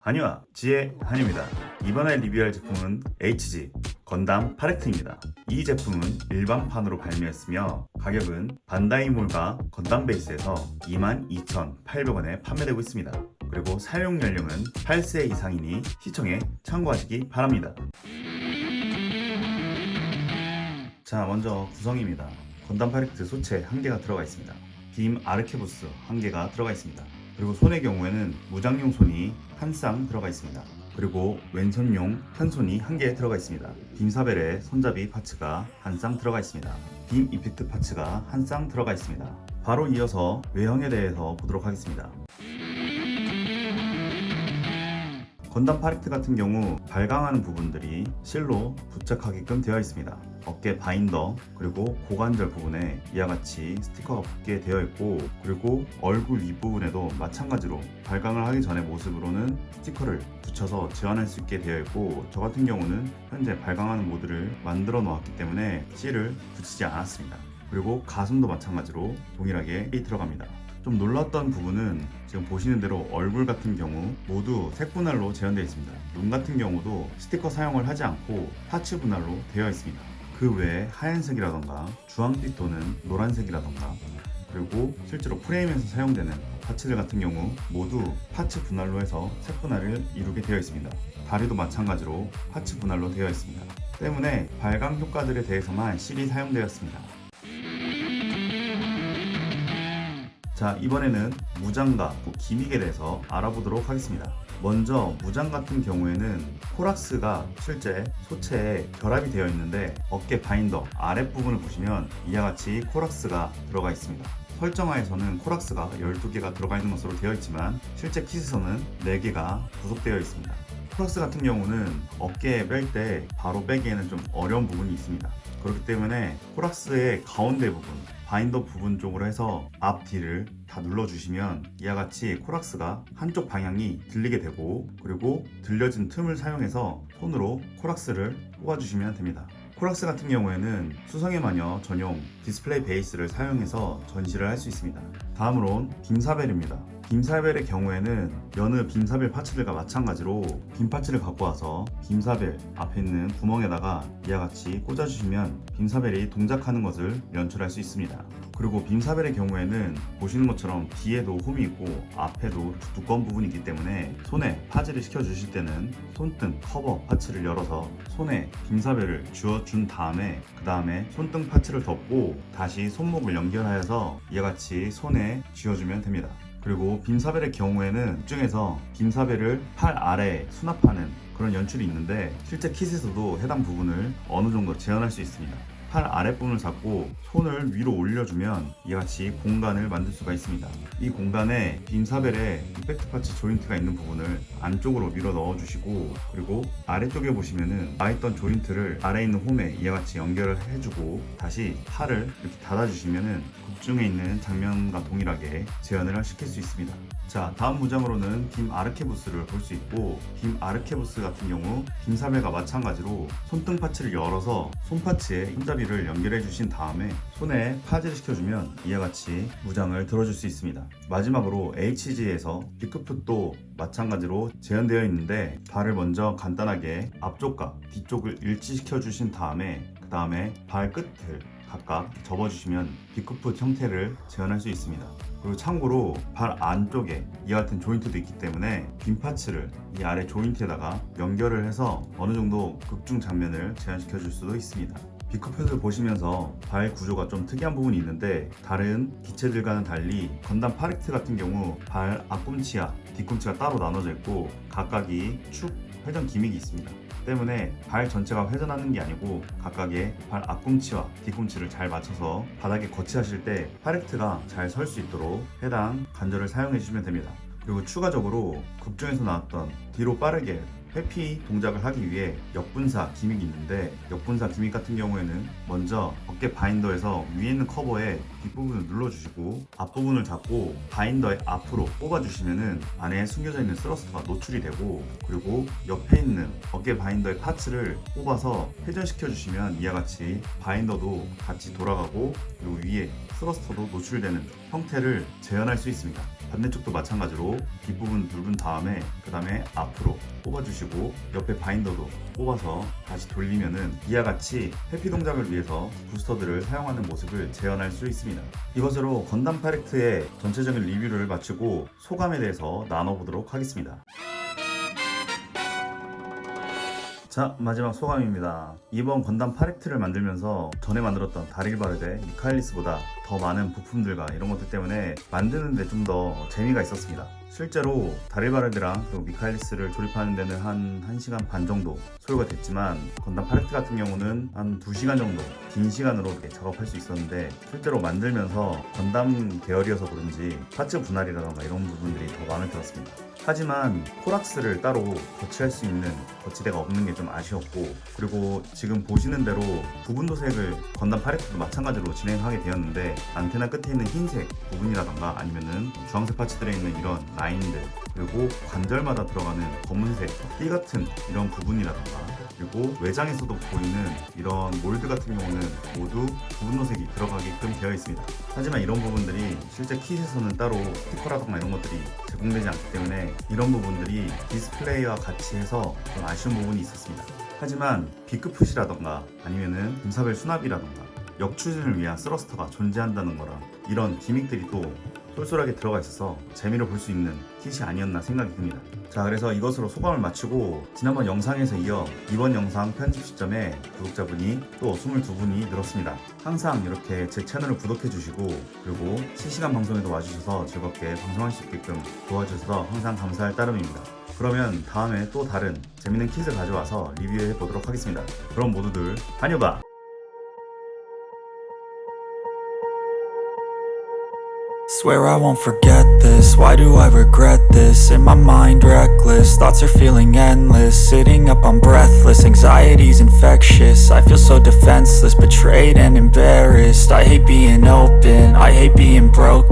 한유와 지혜 한유입니다. 이번에 리뷰할 제품은 HG 건담 파렉트입니다. 이 제품은 일반판으로 발매했으며 가격은 반다이몰과 건담 베이스에서 22,800원에 판매되고 있습니다. 그리고 사용 연령은 8세 이상이니 시청에 참고하시기 바랍니다. 자, 먼저 구성입니다. 건담 파렉트 소체 1개가 들어가 있습니다. 빔 아르케부스 1개가 들어가 있습니다. 그리고 손의 경우에는 무장용 손이 한 쌍 들어가 있습니다. 그리고 왼손용 편손이 1개 들어가 있습니다. 빔 사벨에 손잡이 파츠가 한 쌍 들어가 있습니다. 빔 이펙트 파츠가 한 쌍 들어가 있습니다. 바로 이어서 외형에 대해서 보도록 하겠습니다. 건담 파렉트 같은 경우 발광하는 부분들이 실로 부착하게끔 되어 있습니다. 어깨 바인더 그리고 고관절 부분에 이와 같이 스티커가 붙게 되어 있고, 그리고 얼굴 윗부분에도 마찬가지로 발광을 하기 전의 모습으로는 스티커를 붙여서 제어할 수 있게 되어 있고, 저 같은 경우는 현재 발광하는 모드를 만들어 놓았기 때문에 실을 붙이지 않았습니다. 그리고 가슴도 마찬가지로 동일하게 들어갑니다. 좀 놀랐던 부분은 지금 보시는 대로 얼굴 같은 경우 모두 색 분할로 재현되어 있습니다. 눈 같은 경우도 스티커 사용을 하지 않고 파츠 분할로 되어 있습니다. 그 외에 하얀색이라던가 주황빛 또는 노란색이라던가, 그리고 실제로 프레임에서 사용되는 파츠들 같은 경우 모두 파츠 분할로 해서 색 분할을 이루게 되어 있습니다. 다리도 마찬가지로 파츠 분할로 되어 있습니다. 때문에 발광 효과들에 대해서만 실이 사용되었습니다. 자, 이번에는 무장과 기믹에 대해서 알아보도록 하겠습니다. 먼저 무장 같은 경우에는 코락스가 실제 소체에 결합이 되어 있는데, 어깨 바인더 아랫부분을 보시면 이와 같이 코락스가 들어가 있습니다. 설정하에서는 코락스가 12개가 들어가 있는 것으로 되어 있지만 실제 킷에서는 4개가 부속되어 있습니다. 코락스 같은 경우는 어깨에 뺄 때 바로 빼기에는 좀 어려운 부분이 있습니다. 그렇기 때문에 코락스의 가운데 부분, 바인더 부분 쪽으로 해서 앞뒤를 다 눌러주시면 이와 같이 코락스가 한쪽 방향이 들리게 되고, 그리고 들려진 틈을 사용해서 손으로 코락스를 뽑아주시면 됩니다. 코락스 같은 경우에는 수성의 마녀 전용 디스플레이 베이스를 사용해서 전시를 할 수 있습니다. 다음으론 빔사벨입니다. 빔사벨의 경우에는 여느 빔사벨 파츠들과 마찬가지로 빔 파츠를 갖고 와서 빔사벨 앞에 있는 구멍에다가 이와 같이 꽂아주시면 빔사벨이 동작하는 것을 연출할 수 있습니다. 그리고 빔사벨의 경우에는 보시는 것처럼 뒤에도 홈이 있고 앞에도 두꺼운 부분이 있기 때문에 손에 파지를 시켜주실 때는 손등 커버 파츠를 열어서 손에 빔사벨을 쥐어준 다음에 그 다음에 손등 파츠를 덮고 다시 손목을 연결하여서 이와 같이 손에 쥐어주면 됩니다. 그리고 빔사벨의 경우에는 극중에서 빔사벨을 팔 아래에 수납하는 그런 연출이 있는데, 실제 킷에서도 해당 부분을 어느 정도 재현할 수 있습니다. 팔 아랫부분을 잡고 손을 위로 올려주면 이와 같이 공간을 만들 수가 있습니다. 이 공간에 빔사벨에 이펙트 파츠 조인트가 있는 부분을 안쪽으로 밀어 넣어주시고, 그리고 아래쪽에 보시면은 나있던 조인트를 아래에 있는 홈에 이와 같이 연결을 해주고 다시 팔을 이렇게 닫아주시면은 극중에 있는 장면과 동일하게 재현을 시킬 수 있습니다. 자, 다음 무장으로는 빔 아르케부스를 볼 수 있고, 빔 아르케부스 같은 경우 빔사벨과 마찬가지로 손등 파츠를 열어서 손 파츠에 손잡이를 연결해 주신 다음에 손에 파지를 시켜주면 이와 같이 무장을 들어줄 수 있습니다. 마지막으로 HG에서 B급풋도 마찬가지로 재현되어 있는데, 발을 먼저 간단하게 앞쪽과 뒤쪽을 일치시켜 주신 다음에 그 다음에 발끝을 각각 접어주시면 B급풋 형태를 재현할 수 있습니다. 그리고 참고로 발 안쪽에 이와 같은 조인트도 있기 때문에 빔 파츠를 이 아래 조인트에다가 연결을 해서 어느 정도 극중 장면을 재현시켜 줄 수도 있습니다. B급풋을 보시면서 발 구조가 좀 특이한 부분이 있는데, 다른 기체들과는 달리 건담 파렉트 같은 경우 발 앞꿈치와 뒤꿈치가 따로 나눠져 있고 각각이 축 회전 기믹이 있습니다. 때문에 발 전체가 회전하는 게 아니고 각각의 발 앞꿈치와 뒤꿈치를 잘 맞춰서 바닥에 거치하실 때 파렉트가 잘 설 수 있도록 해당 관절을 사용해 주시면 됩니다. 그리고 추가적으로 극중에서 나왔던 뒤로 빠르게 회피 동작을 하기 위해 역분사 기믹이 있는데, 역분사 기믹 같은 경우에는 먼저 어깨 바인더에서 위에 있는 커버에 뒷부분을 눌러주시고 앞부분을 잡고 바인더의 앞으로 뽑아주시면은 안에 숨겨져 있는 스러스터가 노출이 되고, 그리고 옆에 있는 어깨 바인더의 파츠를 뽑아서 회전시켜 주시면 이와 같이 바인더도 같이 돌아가고 그리고 위에 스러스터도 노출되는 형태를 재현할 수 있습니다. 반대쪽도 마찬가지로 뒷부분 누른 다음에 그 다음에 앞으로 뽑아주시고 옆에 바인더도 뽑아서 다시 돌리면은 이와 같이 회피 동작을 위해서 부스터들을 사용하는 모습을 재현할 수 있습니다. 이것으로 건담 파렉트의 전체적인 리뷰를 마치고 소감에 대해서 나눠보도록 하겠습니다. 자, 마지막 소감입니다. 이번 건담 파렉트를 만들면서 전에 만들었던 다릴바르데 미카엘리스보다 더 많은 부품들과 이런 것들 때문에 만드는데 좀 더 재미가 있었습니다. 실제로 다릴바르데랑 그리고 미카엘리스를 조립하는 데는 한 1시간 반 정도 소요가 됐지만, 건담 파렉트 같은 경우는 한 2시간 정도 긴 시간으로 작업할 수 있었는데, 실제로 만들면서 건담 계열이어서 그런지 파츠 분할이라던가 이런 부분들이 더 마음에 들었습니다. 하지만 코락스를 따로 거치할 수 있는 거치대가 없는 게 좀 아쉬웠고, 그리고 지금 보시는 대로 부분 도색을 건담 파렉트도 마찬가지로 진행하게 되었는데, 안테나 끝에 있는 흰색 부분이라던가 아니면은 주황색 파츠들에 있는 이런 라인들, 그리고 관절마다 들어가는 검은색 띠 같은 이런 부분이라던가, 그리고 외장에서도 보이는 이런 몰드 같은 경우는 모두 부분 도색이 들어가게끔 되어 있습니다. 하지만 이런 부분들이 실제 킷에서는 따로 스티커라던가 이런 것들이 제공되지 않기 때문에 이런 부분들이 디스플레이와 같이 해서 좀 아쉬운 부분이 있었습니다. 하지만 B급 풋이라던가 아니면은 금사벨 수납이라던가 역추진을 위한 스러스터가 존재한다는 거랑 이런 기믹들이 또 쏠쏠하게 들어가 있어서 재미로 볼 수 있는 킷이 아니었나 생각이 듭니다. 자, 그래서 이것으로 소감을 마치고 지난번 영상에서 이어 이번 영상 편집 시점에 구독자분이 또 22분이 늘었습니다. 항상 이렇게 제 채널을 구독해 주시고 그리고 실시간 방송에도 와주셔서 즐겁게 방송할 수 있게끔 도와주셔서 항상 감사할 따름입니다. 그러면 다음에 또 다른 재밌는 킷을 가져와서 리뷰해 보도록 하겠습니다. 그럼 모두들 다녀봐! Swear I won't forget this, why do I regret this? In my mind reckless, thoughts are feeling endless. Sitting up I'm breathless, anxiety's infectious. I feel so defenseless, betrayed and embarrassed. I hate being open, I hate being broken.